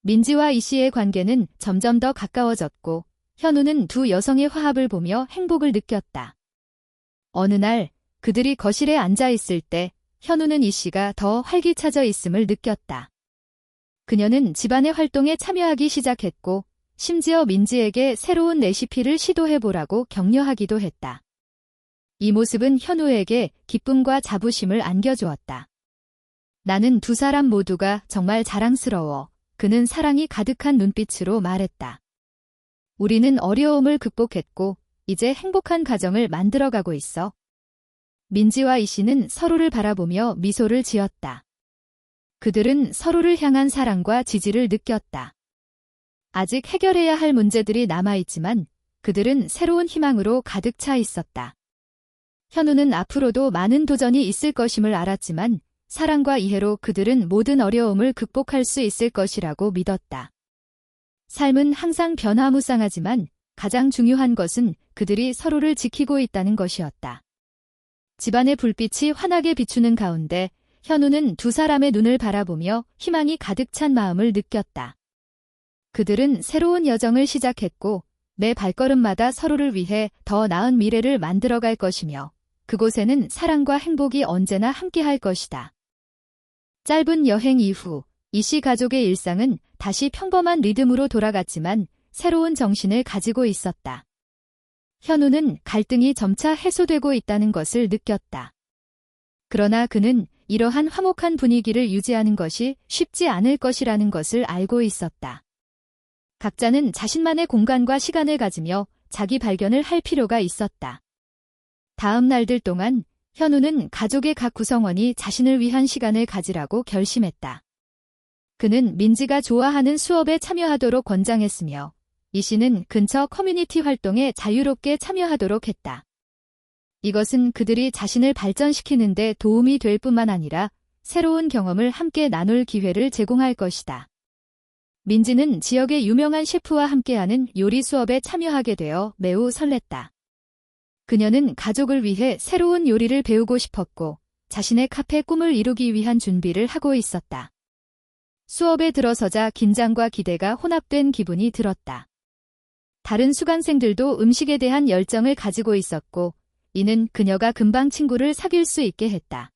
민지와 이씨의 관계는 점점 더 가까워졌고 현우는 두 여성의 화합을 보며 행복을 느꼈다. 어느 날 그들이 거실에 앉아 있을 때 현우는 이씨가 더 활기차져 있음을 느꼈다. 그녀는 집안의 활동에 참여하기 시작했고 심지어 민지에게 새로운 레시피를 시도해보라고 격려하기도 했다. 이 모습은 현우에게 기쁨과 자부심을 안겨주었다. 나는 두 사람 모두가 정말 자랑스러워. 그는 사랑이 가득한 눈빛으로 말했다. 우리는 어려움을 극복했고 이제 행복한 가정을 만들어가고 있어. 민지와 이씨는 서로를 바라보며 미소를 지었다. 그들은 서로를 향한 사랑과 지지를 느꼈다. 아직 해결해야 할 문제들이 남아있지만 그들은 새로운 희망으로 가득 차 있었다. 현우는 앞으로도 많은 도전이 있을 것임을 알았지만 사랑과 이해로 그들은 모든 어려움을 극복할 수 있을 것이라고 믿었다. 삶은 항상 변화무쌍하지만 가장 중요한 것은 그들이 서로를 지키고 있다는 것이었다. 집안의 불빛이 환하게 비추는 가운데 현우는 두 사람의 눈을 바라보며 희망이 가득 찬 마음을 느꼈다. 그들은 새로운 여정을 시작했고 매 발걸음마다 서로를 위해 더 나은 미래를 만들어갈 것이며 그곳에는 사랑과 행복이 언제나 함께할 것이다. 짧은 여행 이후 이씨 가족의 일상은 다시 평범한 리듬으로 돌아갔지만 새로운 정신을 가지고 있었다. 현우는 갈등이 점차 해소되고 있다는 것을 느꼈다. 그러나 그는 이러한 화목한 분위기를 유지하는 것이 쉽지 않을 것이라는 것을 알고 있었다. 각자는 자신만의 공간과 시간을 가지며 자기 발견을 할 필요가 있었다. 다음 날들 동안 현우는 가족의 각 구성원이 자신을 위한 시간을 가지라고 결심했다. 그는 민지가 좋아하는 수업에 참여하도록 권장했으며 이씨는 근처 커뮤니티 활동에 자유롭게 참여하도록 했다. 이것은 그들이 자신을 발전시키는 데 도움이 될 뿐만 아니라 새로운 경험을 함께 나눌 기회를 제공할 것이다. 민지는 지역의 유명한 셰프와 함께하는 요리 수업에 참여하게 되어 매우 설렜다. 그녀는 가족을 위해 새로운 요리를 배우고 싶었고 자신의 카페 꿈을 이루기 위한 준비를 하고 있었다. 수업에 들어서자 긴장과 기대가 혼합된 기분이 들었다. 다른 수강생들도 음식에 대한 열정을 가지고 있었고 이는 그녀가 금방 친구를 사귈 수 있게 했다.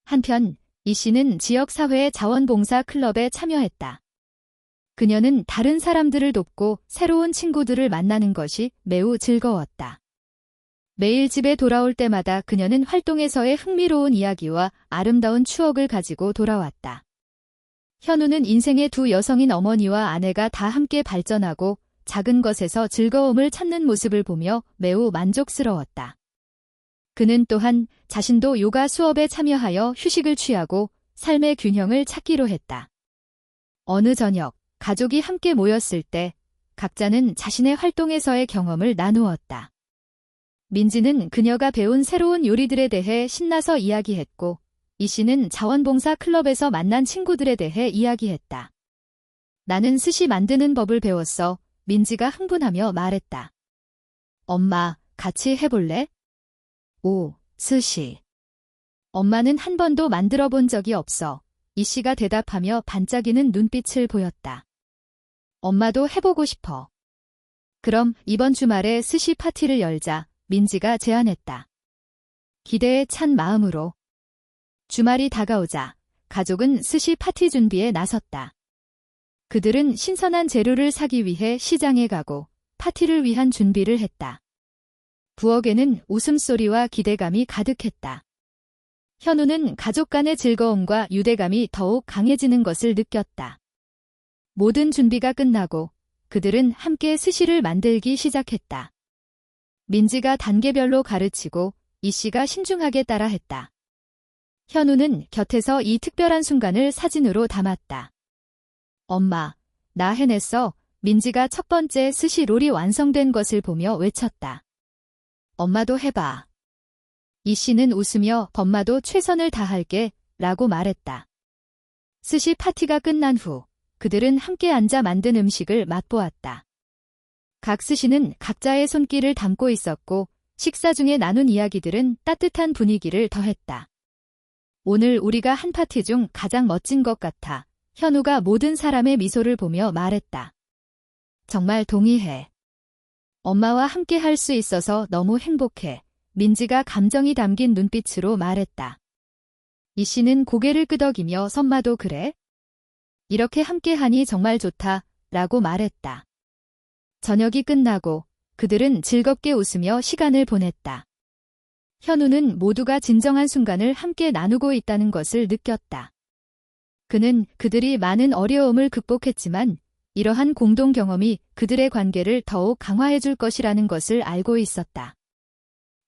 한편 이씨는 지역사회의 자원봉사 클럽에 참여했다. 그녀는 다른 사람들을 돕고 새로운 친구들을 만나는 것이 매우 즐거웠다. 매일 집에 돌아올 때마다 그녀는 활동에서의 흥미로운 이야기와 아름다운 추억을 가지고 돌아왔다. 현우는 인생의 두 여성인 어머니와 아내가 다 함께 발전하고 작은 것에서 즐거움을 찾는 모습을 보며 매우 만족스러웠다. 그는 또한 자신도 요가 수업에 참여하여 휴식을 취하고 삶의 균형을 찾기로 했다. 어느 저녁, 가족이 함께 모였을 때 각자는 자신의 활동에서의 경험을 나누었다. 민지는 그녀가 배운 새로운 요리들에 대해 신나서 이야기했고 이씨는 자원봉사 클럽에서 만난 친구들에 대해 이야기했다. 나는 스시 만드는 법을 배웠어. 민지가 흥분하며 말했다. 엄마, 같이 해볼래? 오, 스시. 엄마는 한 번도 만들어 본 적이 없어. 이씨가 대답하며 반짝이는 눈빛을 보였다. 엄마도 해보고 싶어. 그럼 이번 주말에 스시 파티를 열자. 민지가 제안했다. 기대에 찬 마음으로. 주말이 다가오자 가족은 스시 파티 준비에 나섰다. 그들은 신선한 재료를 사기 위해 시장에 가고 파티를 위한 준비를 했다. 부엌에는 웃음소리와 기대감이 가득했다. 현우는 가족 간의 즐거움과 유대감이 더욱 강해지는 것을 느꼈다. 모든 준비가 끝나고 그들은 함께 스시를 만들기 시작했다. 민지가 단계별로 가르치고 이씨가 신중하게 따라했다. 현우는 곁에서 이 특별한 순간을 사진으로 담았다. 엄마, 나 해냈어. 민지가 첫 번째 스시 롤이 완성된 것을 보며 외쳤다. 엄마도 해봐. 이씨는 웃으며 엄마도 최선을 다할게 라고 말했다. 스시 파티가 끝난 후 그들은 함께 앉아 만든 음식을 맛보았다. 각 스시는 각자의 손길을 담고 있었고 식사 중에 나눈 이야기들은 따뜻한 분위기를 더했다. 오늘 우리가 한 파티 중 가장 멋진 것 같아. 현우가 모든 사람의 미소를 보며 말했다. 정말 동의해. 엄마와 함께 할 수 있어서 너무 행복해. 민지가 감정이 담긴 눈빛으로 말했다. 이씨는 고개를 끄덕이며 엄마도 그래? 이렇게 함께하니 정말 좋다. 라고 말했다. 저녁이 끝나고 그들은 즐겁게 웃으며 시간을 보냈다. 현우는 모두가 진정한 순간을 함께 나누고 있다는 것을 느꼈다. 그는 그들이 많은 어려움을 극복했지만 이러한 공동 경험이 그들의 관계를 더욱 강화해줄 것이라는 것을 알고 있었다.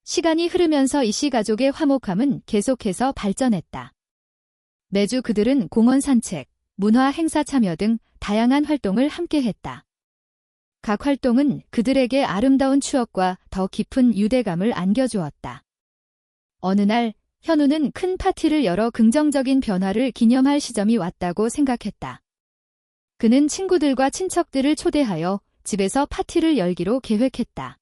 시간이 흐르면서 이씨 가족의 화목함은 계속해서 발전했다. 매주 그들은 공원 산책, 문화 행사 참여 등 다양한 활동을 함께 했다. 각 활동은 그들에게 아름다운 추억과 더 깊은 유대감을 안겨주었다. 어느 날 현우는 큰 파티를 열어 긍정적인 변화를 기념할 시점이 왔다고 생각했다. 그는 친구들과 친척들을 초대하여 집에서 파티를 열기로 계획했다.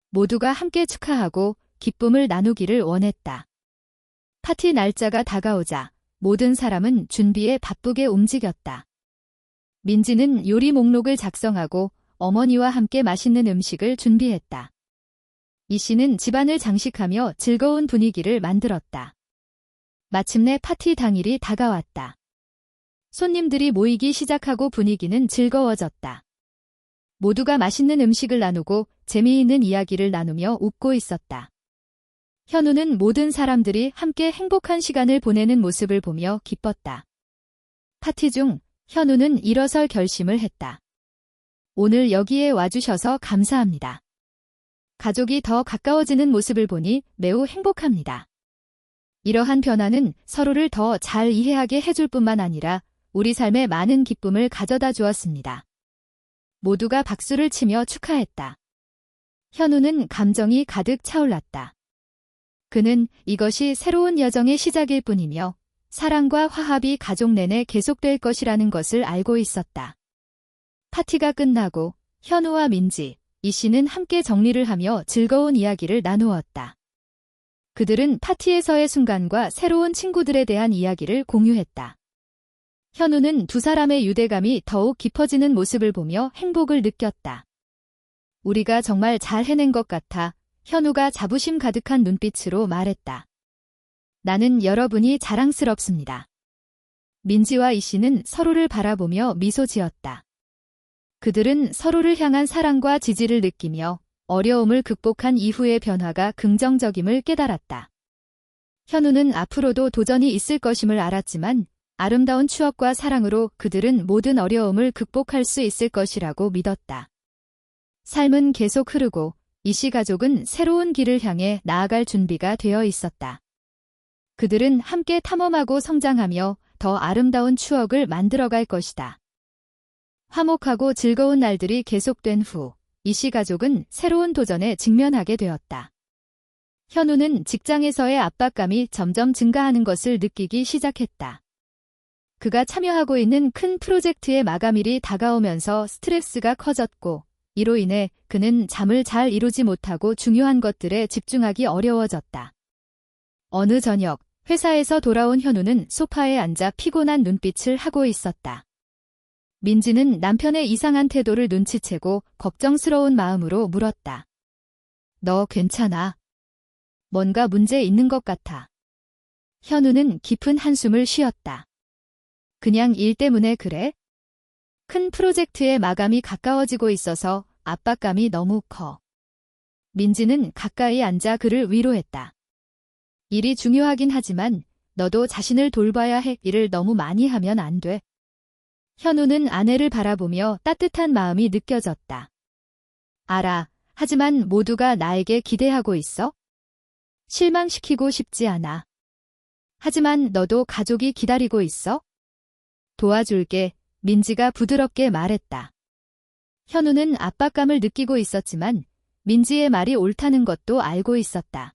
모두가 함께 축하하고 기쁨을 나누기를 원했다. 파티 날짜가 다가오자 모든 사람은 준비에 바쁘게 움직였다. 민지는 요리 목록을 작성하고 어머니와 함께 맛있는 음식을 준비했다. 이씨는 집안을 장식하며 즐거운 분위기를 만들었다. 마침내 파티 당일이 다가왔다. 손님들이 모이기 시작하고 분위기는 즐거워졌다. 모두가 맛있는 음식을 나누고 재미있는 이야기를 나누며 웃고 있었다. 현우는 모든 사람들이 함께 행복한 시간을 보내는 모습을 보며 기뻤다. 파티 중 현우는 일어설 결심을 했다. 오늘 여기에 와주셔서 감사합니다. 가족이 더 가까워지는 모습을 보니 매우 행복합니다. 이러한 변화는 서로를 더 잘 이해하게 해줄 뿐만 아니라 우리 삶에 많은 기쁨을 가져다 주었습니다. 모두가 박수를 치며 축하했다. 현우는 감정이 가득 차올랐다. 그는 이것이 새로운 여정의 시작일 뿐이며 사랑과 화합이 가족 내내 계속될 것이라는 것을 알고 있었다. 파티가 끝나고 현우와 민지, 이씨는 함께 정리를 하며 즐거운 이야기를 나누었다. 그들은 파티에서의 순간과 새로운 친구들에 대한 이야기를 공유했다. 현우는 두 사람의 유대감이 더욱 깊어지는 모습을 보며 행복을 느꼈다. 우리가 정말 잘 해낸 것 같아 현우가 자부심 가득한 눈빛으로 말했다. 나는 여러분이 자랑스럽습니다. 민지와 이씨는 서로를 바라보며 미소 지었다. 그들은 서로를 향한 사랑과 지지를 느끼며 어려움을 극복한 이후의 변화가 긍정적임을 깨달았다. 현우는 앞으로도 도전이 있을 것임을 알았지만 아름다운 추억과 사랑으로 그들은 모든 어려움을 극복할 수 있을 것이라고 믿었다. 삶은 계속 흐르고 이씨 가족은 새로운 길을 향해 나아갈 준비가 되어 있었다. 그들은 함께 탐험하고 성장하며 더 아름다운 추억을 만들어갈 것이다. 화목하고 즐거운 날들이 계속된 후 이씨 가족은 새로운 도전에 직면하게 되었다. 현우는 직장에서의 압박감이 점점 증가하는 것을 느끼기 시작했다. 그가 참여하고 있는 큰 프로젝트의 마감일이 다가오면서 스트레스가 커졌고 이로 인해 그는 잠을 잘 이루지 못하고 중요한 것들에 집중하기 어려워졌다. 어느 저녁 회사에서 돌아온 현우는 소파에 앉아 피곤한 눈빛을 하고 있었다. 민지는 남편의 이상한 태도를 눈치채고 걱정스러운 마음으로 물었다. 너 괜찮아? 뭔가 문제 있는 것 같아. 현우는 깊은 한숨을 쉬었다. 그냥 일 때문에 그래? 큰 프로젝트의 마감이 가까워지고 있어서 압박감이 너무 커. 민지는 가까이 앉아 그를 위로했다. 일이 중요하긴 하지만 너도 자신을 돌봐야 해. 일을 너무 많이 하면 안 돼. 현우는 아내를 바라보며 따뜻한 마음이 느껴졌다. 알아. 하지만 모두가 나에게 기대하고 있어? 실망시키고 싶지 않아. 하지만 너도 가족이 기다리고 있어? 도와줄게. 민지가 부드럽게 말했다. 현우는 압박감을 느끼고 있었지만 민지의 말이 옳다는 것도 알고 있었다.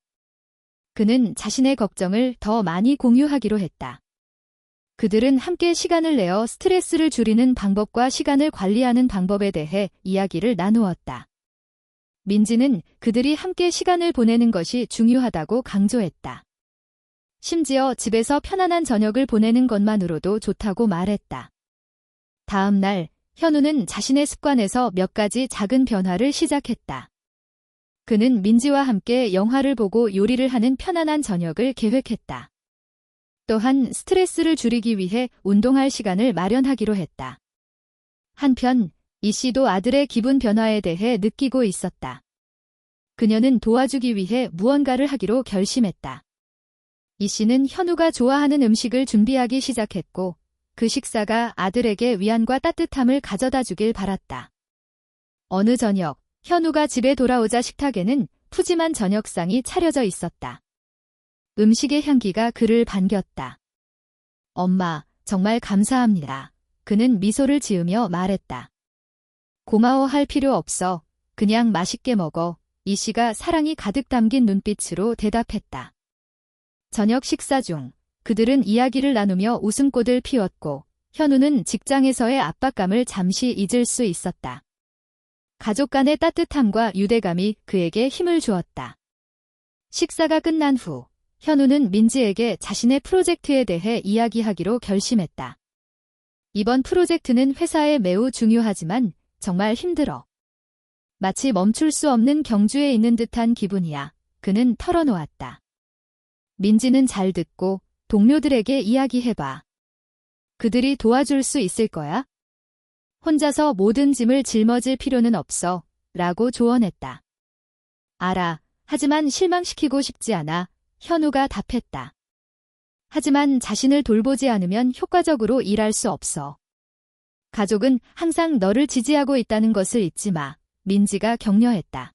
그는 자신의 걱정을 더 많이 공유하기로 했다. 그들은 함께 시간을 내어 스트레스를 줄이는 방법과 시간을 관리하는 방법에 대해 이야기를 나누었다. 민지는 그들이 함께 시간을 보내는 것이 중요하다고 강조했다. 심지어 집에서 편안한 저녁을 보내는 것만으로도 좋다고 말했다. 다음 날, 현우는 자신의 습관에서 몇 가지 작은 변화를 시작했다. 그는 민지와 함께 영화를 보고 요리를 하는 편안한 저녁을 계획했다. 또한 스트레스를 줄이기 위해 운동할 시간을 마련하기로 했다. 한편, 이 씨도 아들의 기분 변화에 대해 느끼고 있었다. 그녀는 도와주기 위해 무언가를 하기로 결심했다. 이 씨는 현우가 좋아하는 음식을 준비하기 시작했고 그 식사가 아들에게 위안과 따뜻함을 가져다 주길 바랐다. 어느 저녁, 현우가 집에 돌아오자 식탁에는 푸짐한 저녁상이 차려져 있었다. 음식의 향기가 그를 반겼다. 엄마, 정말 감사합니다. 그는 미소를 지으며 말했다. 고마워할 필요 없어. 그냥 맛있게 먹어. 이 씨가 사랑이 가득 담긴 눈빛으로 대답했다. 저녁 식사 중 그들은 이야기를 나누며 웃음꽃을 피웠고 현우는 직장에서의 압박감을 잠시 잊을 수 있었다. 가족 간의 따뜻함과 유대감이 그에게 힘을 주었다. 식사가 끝난 후 현우는 민지에게 자신의 프로젝트에 대해 이야기하기로 결심했다. 이번 프로젝트는 회사에 매우 중요하지만 정말 힘들어. 마치 멈출 수 없는 경주에 있는 듯한 기분이야. 그는 털어놓았다. 민지는 잘 듣고 동료들에게 이야기해봐. 그들이 도와줄 수 있을 거야? 혼자서 모든 짐을 짊어질 필요는 없어. 라고 조언했다. 알아. 하지만 실망시키고 싶지 않아. 현우가 답했다. 하지만 자신을 돌보지 않으면 효과적으로 일할 수 없어. 가족은 항상 너를 지지하고 있다는 것을 잊지 마. 민지가 격려했다.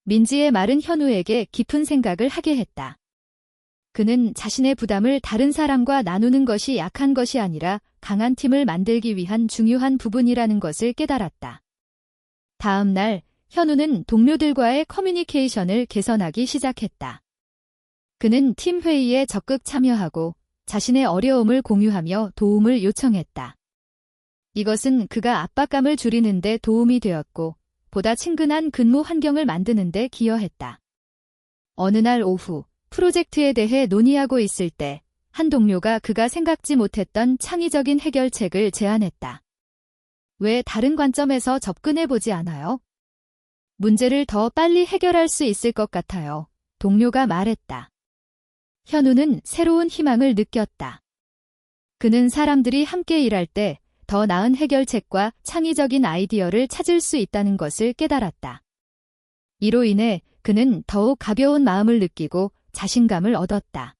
민지의 말은 현우에게 깊은 생각을 하게 했다. 그는 자신의 부담을 다른 사람과 나누는 것이 약한 것이 아니라 강한 팀을 만들기 위한 중요한 부분이라는 것을 깨달았다. 다음 날, 현우는 동료들과의 커뮤니케이션을 개선하기 시작했다. 그는 팀 회의에 적극 참여하고 자신의 어려움을 공유하며 도움을 요청했다. 이것은 그가 압박감을 줄이는 데 도움이 되었고 보다 친근한 근무 환경을 만드는 데 기여했다. 어느 날 오후 프로젝트에 대해 논의하고 있을 때 한 동료가 그가 생각지 못했던 창의적인 해결책을 제안했다. 왜 다른 관점에서 접근해보지 않아요? 문제를 더 빨리 해결할 수 있을 것 같아요. 동료가 말했다. 현우는 새로운 희망을 느꼈다. 그는 사람들이 함께 일할 때 더 나은 해결책과 창의적인 아이디어를 찾을 수 있다는 것을 깨달았다. 이로 인해 그는 더욱 가벼운 마음을 느끼고 자신감을 얻었다.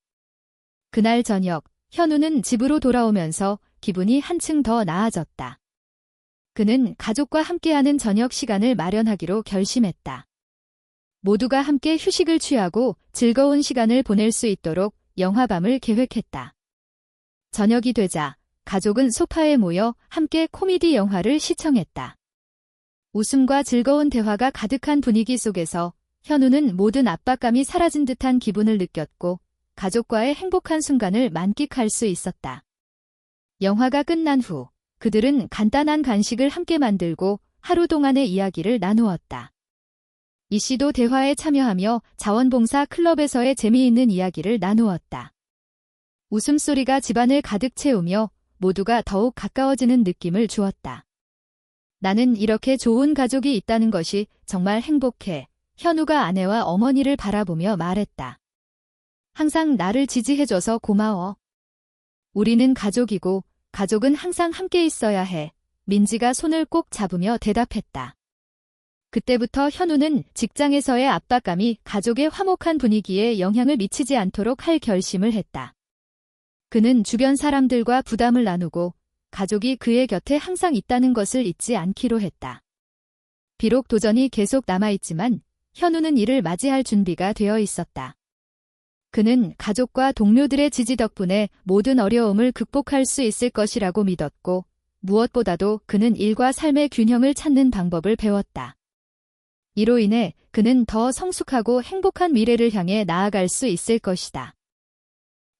그날 저녁, 현우는 집으로 돌아오면서 기분이 한층 더 나아졌다. 그는 가족과 함께하는 저녁 시간을 마련하기로 결심했다. 모두가 함께 휴식을 취하고 즐거운 시간을 보낼 수 있도록 영화밤을 계획했다. 저녁이 되자 가족은 소파에 모여 함께 코미디 영화를 시청했다. 웃음과 즐거운 대화가 가득한 분위기 속에서 현우는 모든 압박감이 사라진 듯한 기분을 느꼈고 가족과의 행복한 순간을 만끽할 수 있었다. 영화가 끝난 후 그들은 간단한 간식을 함께 만들고 하루 동안의 이야기를 나누었다. 이 씨도 대화에 참여하며 자원봉사 클럽에서의 재미있는 이야기를 나누었다. 웃음소리가 집안을 가득 채우며 모두가 더욱 가까워지는 느낌을 주었다. 나는 이렇게 좋은 가족이 있다는 것이 정말 행복해. 현우가 아내와 어머니를 바라보며 말했다. 항상 나를 지지해줘서 고마워. 우리는 가족이고 가족은 항상 함께 있어야 해. 민지가 손을 꼭 잡으며 대답했다. 그때부터 현우는 직장에서의 압박감이 가족의 화목한 분위기에 영향을 미치지 않도록 할 결심을 했다. 그는 주변 사람들과 부담을 나누고 가족이 그의 곁에 항상 있다는 것을 잊지 않기로 했다. 비록 도전이 계속 남아있지만 현우는 이를 맞이할 준비가 되어 있었다. 그는 가족과 동료들의 지지 덕분에 모든 어려움을 극복할 수 있을 것이라고 믿었고 무엇보다도 그는 일과 삶의 균형을 찾는 방법을 배웠다. 이로 인해 그는 더 성숙하고 행복한 미래를 향해 나아갈 수 있을 것이다.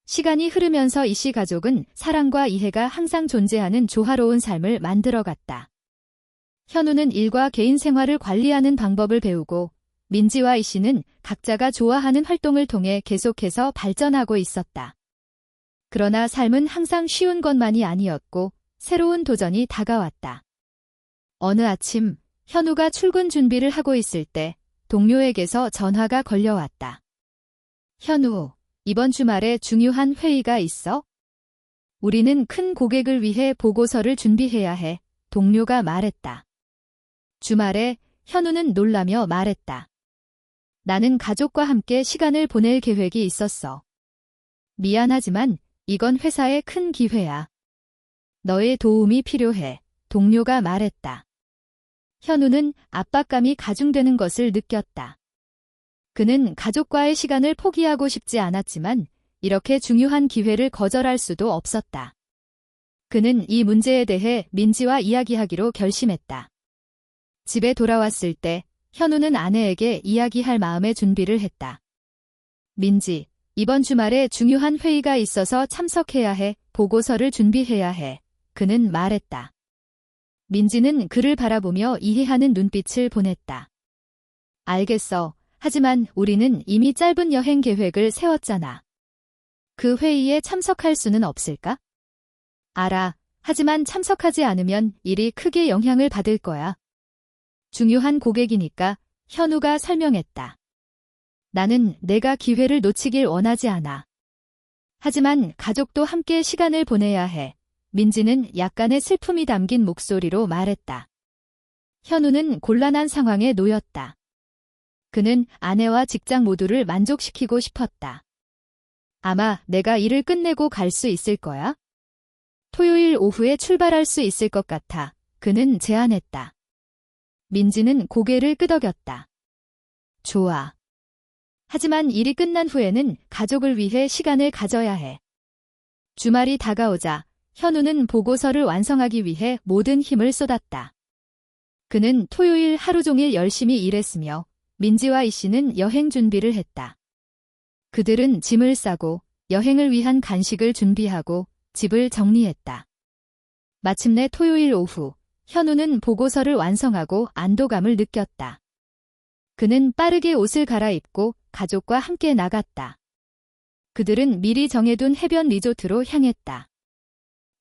시간이 흐르면서 이 씨 가족은 사랑과 이해가 항상 존재하는 조화로운 삶을 만들어갔다. 현우는 일과 개인 생활을 관리하는 방법을 배우고 민지와 이 씨는 각자가 좋아하는 활동을 통해 계속해서 발전하고 있었다. 그러나 삶은 항상 쉬운 것만이 아니었고 새로운 도전이 다가왔다. 어느 아침 현우가 출근 준비를 하고 있을 때 동료에게서 전화가 걸려왔다. 현우, 이번 주말에 중요한 회의가 있어? 우리는 큰 고객을 위해 보고서를 준비해야 해. 동료가 말했다. 주말에 현우는 놀라며 말했다. 나는 가족과 함께 시간을 보낼 계획이 있었어. 미안하지만 이건 회사의 큰 기회야. 너의 도움이 필요해. 동료가 말했다. 현우는 압박감이 가중되는 것을 느꼈다. 그는 가족과의 시간을 포기하고 싶지 않았지만 이렇게 중요한 기회를 거절할 수도 없었다. 그는 이 문제에 대해 민지와 이야기하기로 결심했다. 집에 돌아왔을 때 현우는 아내에게 이야기할 마음의 준비를 했다. 민지, 이번 주말에 중요한 회의가 있어서 참석해야 해. 보고서를 준비해야 해. 그는 말했다. 민지는 그를 바라보며 이해하는 눈빛을 보냈다. 알겠어. 하지만 우리는 이미 짧은 여행 계획을 세웠잖아. 그 회의에 참석할 수는 없을까? 알아. 하지만 참석하지 않으면 일이 크게 영향을 받을 거야. 중요한 고객이니까 현우가 설명했다. 나는 내가 기회를 놓치길 원하지 않아. 하지만 가족도 함께 시간을 보내야 해. 민지는 약간의 슬픔이 담긴 목소리로 말했다. 현우는 곤란한 상황에 놓였다. 그는 아내와 직장 모두를 만족시키고 싶었다. 아마 내가 일을 끝내고 갈 수 있을 거야? 토요일 오후에 출발할 수 있을 것 같아. 그는 제안했다. 민지는 고개를 끄덕였다. 좋아. 하지만 일이 끝난 후에는 가족을 위해 시간을 가져야 해. 주말이 다가오자 현우는 보고서를 완성하기 위해 모든 힘을 쏟았다. 그는 토요일 하루 종일 열심히 일했으며 민지와 이씨는 여행 준비를 했다. 그들은 짐을 싸고 여행을 위한 간식을 준비하고 집을 정리했다. 마침내 토요일 오후, 현우는 보고서를 완성하고 안도감을 느꼈다. 그는 빠르게 옷을 갈아입고 가족과 함께 나갔다. 그들은 미리 정해둔 해변 리조트로 향했다.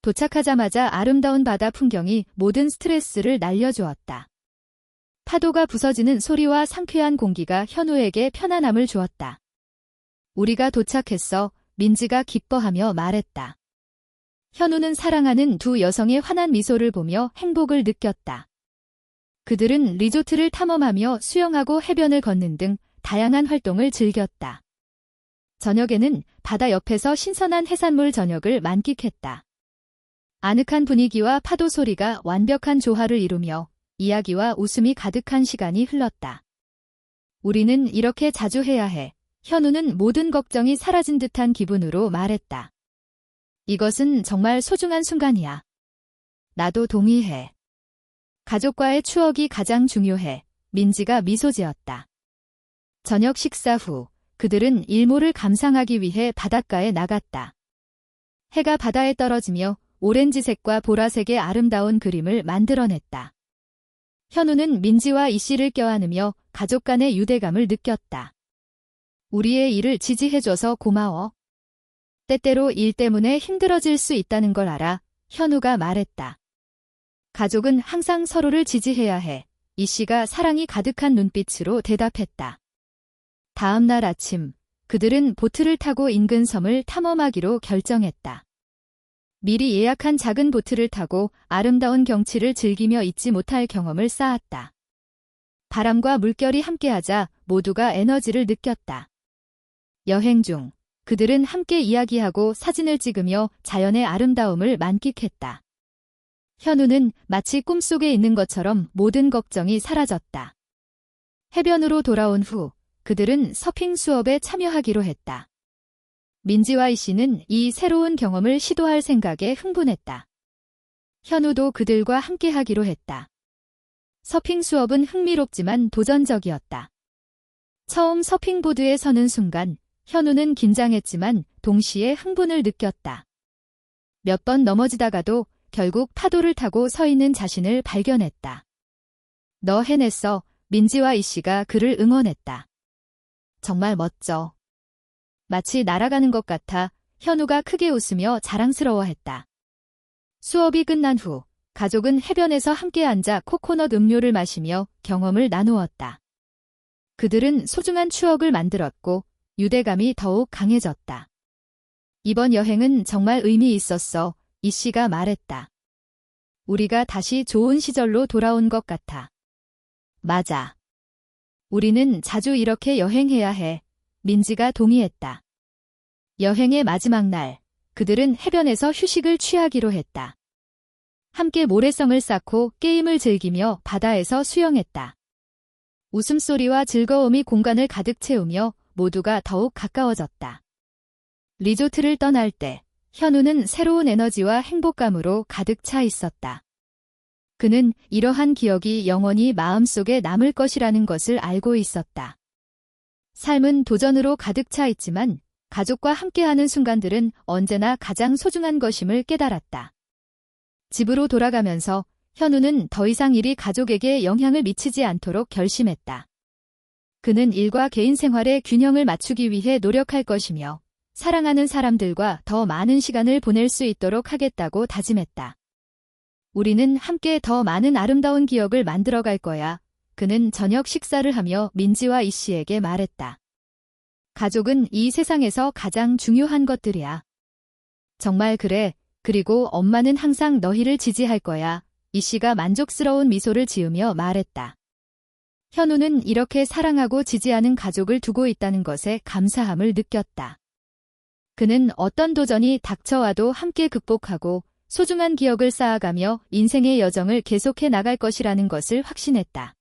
도착하자마자 아름다운 바다 풍경이 모든 스트레스를 날려주었다. 파도가 부서지는 소리와 상쾌한 공기가 현우에게 편안함을 주었다. 우리가 도착했어. 민지가 기뻐하며 말했다. 현우는 사랑하는 두 여성의 환한 미소를 보며 행복을 느꼈다. 그들은 리조트를 탐험하며 수영하고 해변을 걷는 등 다양한 활동을 즐겼다. 저녁에는 바다 옆에서 신선한 해산물 저녁을 만끽했다. 아늑한 분위기와 파도 소리가 완벽한 조화를 이루며 이야기와 웃음이 가득한 시간이 흘렀다. 우리는 이렇게 자주 해야 해. 현우는 모든 걱정이 사라진 듯한 기분으로 말했다. 이것은 정말 소중한 순간이야. 나도 동의해. 가족과의 추억이 가장 중요해. 민지가 미소 지었다. 저녁 식사 후 그들은 일몰을 감상하기 위해 바닷가에 나갔다. 해가 바다에 떨어지며 오렌지색과 보라색의 아름다운 그림을 만들어냈다. 현우는 민지와 이씨를 껴안으며 가족 간의 유대감을 느꼈다. 우리의 일을 지지해줘서 고마워. 때때로 일 때문에 힘들어질 수 있다는 걸 알아. 현우가 말했다. 가족은 항상 서로를 지지해야 해. 이씨가 사랑이 가득한 눈빛으로 대답했다. 다음 날 아침, 그들은 보트를 타고 인근 섬을 탐험하기로 결정했다. 미리 예약한 작은 보트를 타고 아름다운 경치를 즐기며 잊지 못할 경험을 쌓았다. 바람과 물결이 함께하자 모두가 에너지를 느꼈다. 여행 중 그들은 함께 이야기하고 사진을 찍으며 자연의 아름다움을 만끽했다. 현우는 마치 꿈속에 있는 것처럼 모든 걱정이 사라졌다. 해변으로 돌아온 후 그들은 서핑 수업에 참여하기로 했다. 민지와 이씨는 이 새로운 경험을 시도할 생각에 흥분했다. 현우도 그들과 함께하기로 했다. 서핑 수업은 흥미롭지만 도전적이었다. 처음 서핑보드에 서는 순간 현우는 긴장했지만 동시에 흥분을 느꼈다. 몇 번 넘어지다가도 결국 파도를 타고 서 있는 자신을 발견했다. 너 해냈어. 민지와 이씨가 그를 응원했다. 정말 멋져. 마치 날아가는 것 같아 현우가 크게 웃으며 자랑스러워했다. 수업이 끝난 후 가족은 해변에서 함께 앉아 코코넛 음료를 마시며 경험을 나누었다. 그들은 소중한 추억을 만들었고 유대감이 더욱 강해졌다. 이번 여행은 정말 의미 있었어. 이씨가 말했다. 우리가 다시 좋은 시절로 돌아온 것 같아. 맞아. 우리는 자주 이렇게 여행해야 해. 민지가 동의했다. 여행의 마지막 날, 그들은 해변에서 휴식을 취하기로 했다. 함께 모래성을 쌓고 게임을 즐기며 바다에서 수영했다. 웃음소리와 즐거움이 공간을 가득 채우며 모두가 더욱 가까워졌다. 리조트를 떠날 때 현우는 새로운 에너지와 행복감으로 가득 차 있었다. 그는 이러한 기억이 영원히 마음속에 남을 것이라는 것을 알고 있었다. 삶은 도전으로 가득 차 있지만 가족과 함께하는 순간들은 언제나 가장 소중한 것임을 깨달았다. 집으로 돌아가면서 현우는 더 이상 일이 가족에게 영향을 미치지 않도록 결심했다. 그는 일과 개인 생활의 균형을 맞추기 위해 노력할 것이며 사랑하는 사람들과 더 많은 시간을 보낼 수 있도록 하겠다고 다짐했다. 우리는 함께 더 많은 아름다운 기억을 만들어갈 거야. 그는 저녁 식사를 하며 민지와 이씨에게 말했다. 가족은 이 세상에서 가장 중요한 것들이야. 정말 그래. 그리고 엄마는 항상 너희를 지지할 거야. 이씨가 만족스러운 미소를 지으며 말했다. 현우는 이렇게 사랑하고 지지하는 가족을 두고 있다는 것에 감사함을 느꼈다. 그는 어떤 도전이 닥쳐와도 함께 극복하고 소중한 기억을 쌓아가며 인생의 여정을 계속해 나갈 것이라는 것을 확신했다.